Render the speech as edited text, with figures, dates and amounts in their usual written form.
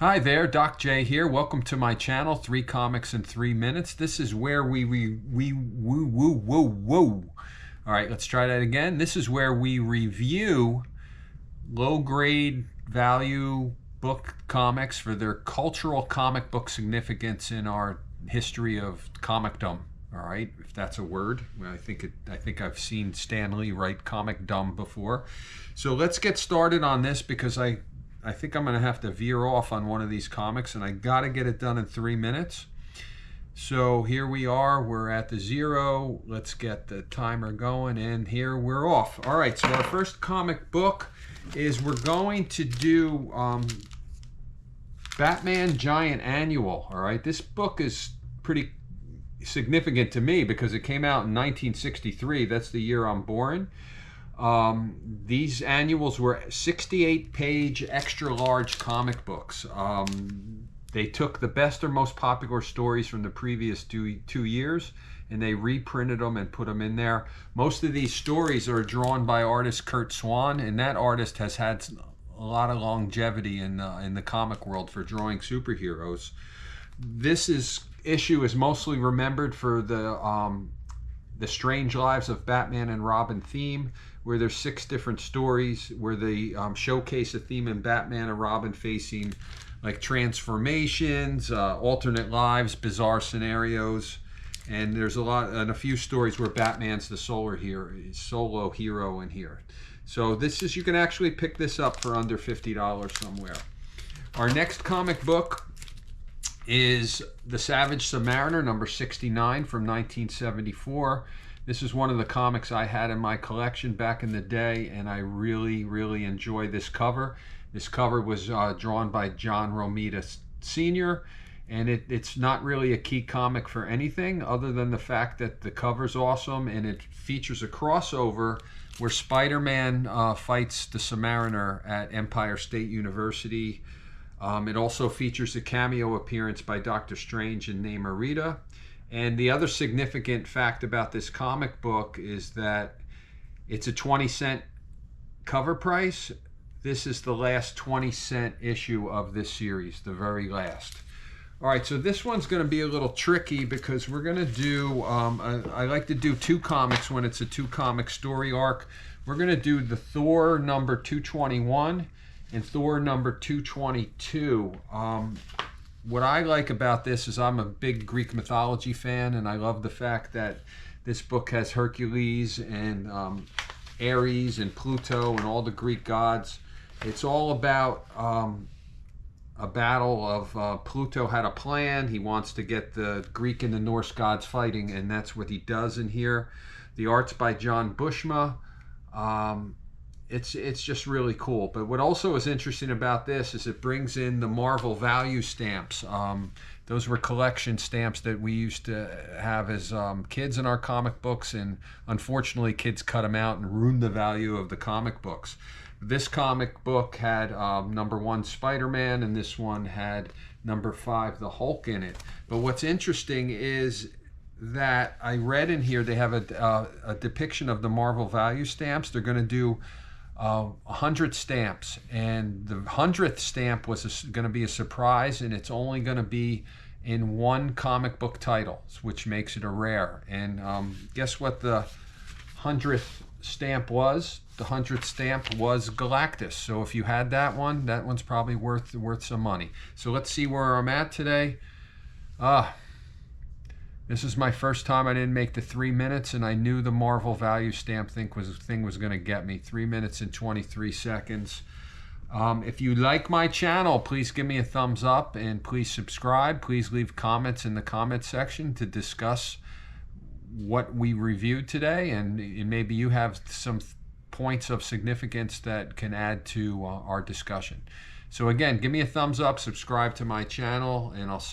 Hi there, Doc J here. Welcome to my channel, 3 Comics in 3 Minutes. This is where we woo woo woo woo. All right, let's try that again. This is where we review low-grade value book comics for their cultural comic book significance in our history of comicdom. All right, if that's a word. Well, I think I've seen Stan Lee write comicdom before. So let's get started on this because I think I'm going to have to veer off on one of these comics, and I got to get it done in 3 minutes. So here we are. We're at the 0. Let's get the timer going, and here we're off. All right, so our first comic book is we're going to do Batman Giant Annual. All right, this book is pretty significant to me because it came out in 1963. That's the year I'm born. These annuals were 68-page extra large comic books. They took the best or most popular stories from the previous two years and they reprinted them and put them in there. Most of these stories are drawn by artist Curt Swan, and that artist has had a lot of longevity in the comic world for drawing superheroes. This issue is mostly remembered for the Strange Lives of Batman and Robin theme, where there's 6 different stories where they showcase a theme in Batman and Robin facing like transformations, alternate lives, bizarre scenarios, and there's a few stories where Batman's the solo hero in here. So you can actually pick this up for under $50 somewhere. Our next comic book is The Savage Submariner, number 69 from 1974. This is one of the comics I had in my collection back in the day, and I really enjoy this cover. This cover was drawn by John Romita Sr., and it's not really a key comic for anything other than the fact that the cover's awesome, and it features a crossover where Spider-Man fights the Submariner at Empire State University. It also features a cameo appearance by Dr. Strange and Namorita. And the other significant fact about this comic book is that it's a 20-cent cover price. This is the last 20-cent issue of this series, the very last. All right, so this one's going to be a little tricky because we're going to do, I like to do 2 comics when it's a 2-comic story arc. We're going to do the Thor number 221 and Thor number 222. What I like about this is I'm a big Greek mythology fan, and I love the fact that this book has Hercules and Ares and Pluto and all the Greek gods. It's all about a battle of Pluto had a plan. He wants to get the Greek and the Norse gods fighting, and that's what he does in here. The art's by John Buscema. It's just really cool. But what also is interesting about this is it brings in the Marvel value stamps. Those were collection stamps that we used to have as kids in our comic books, and unfortunately kids cut them out and ruined the value of the comic books. This comic book had number 1 Spider-Man, and this one had number 5 the Hulk in it. But what's interesting is that I read in here they have a depiction of the Marvel value stamps. They're going to do 100 stamps, and the 100th stamp was going to be a surprise, and it's only going to be in 1 comic book title, which makes it a rare. And guess what the 100th stamp was? The 100th stamp was Galactus. So if you had that one's probably worth some money. So let's see where I'm at today. This is my first time I didn't make the 3 minutes, and I knew the Marvel value stamp thing was going to get me. 3 minutes and 23 seconds. If you like my channel, please give me a thumbs up, and please subscribe. Please leave comments in the comment section to discuss what we reviewed today, and maybe you have some points of significance that can add to our discussion. So again, give me a thumbs up, subscribe to my channel, and I'll see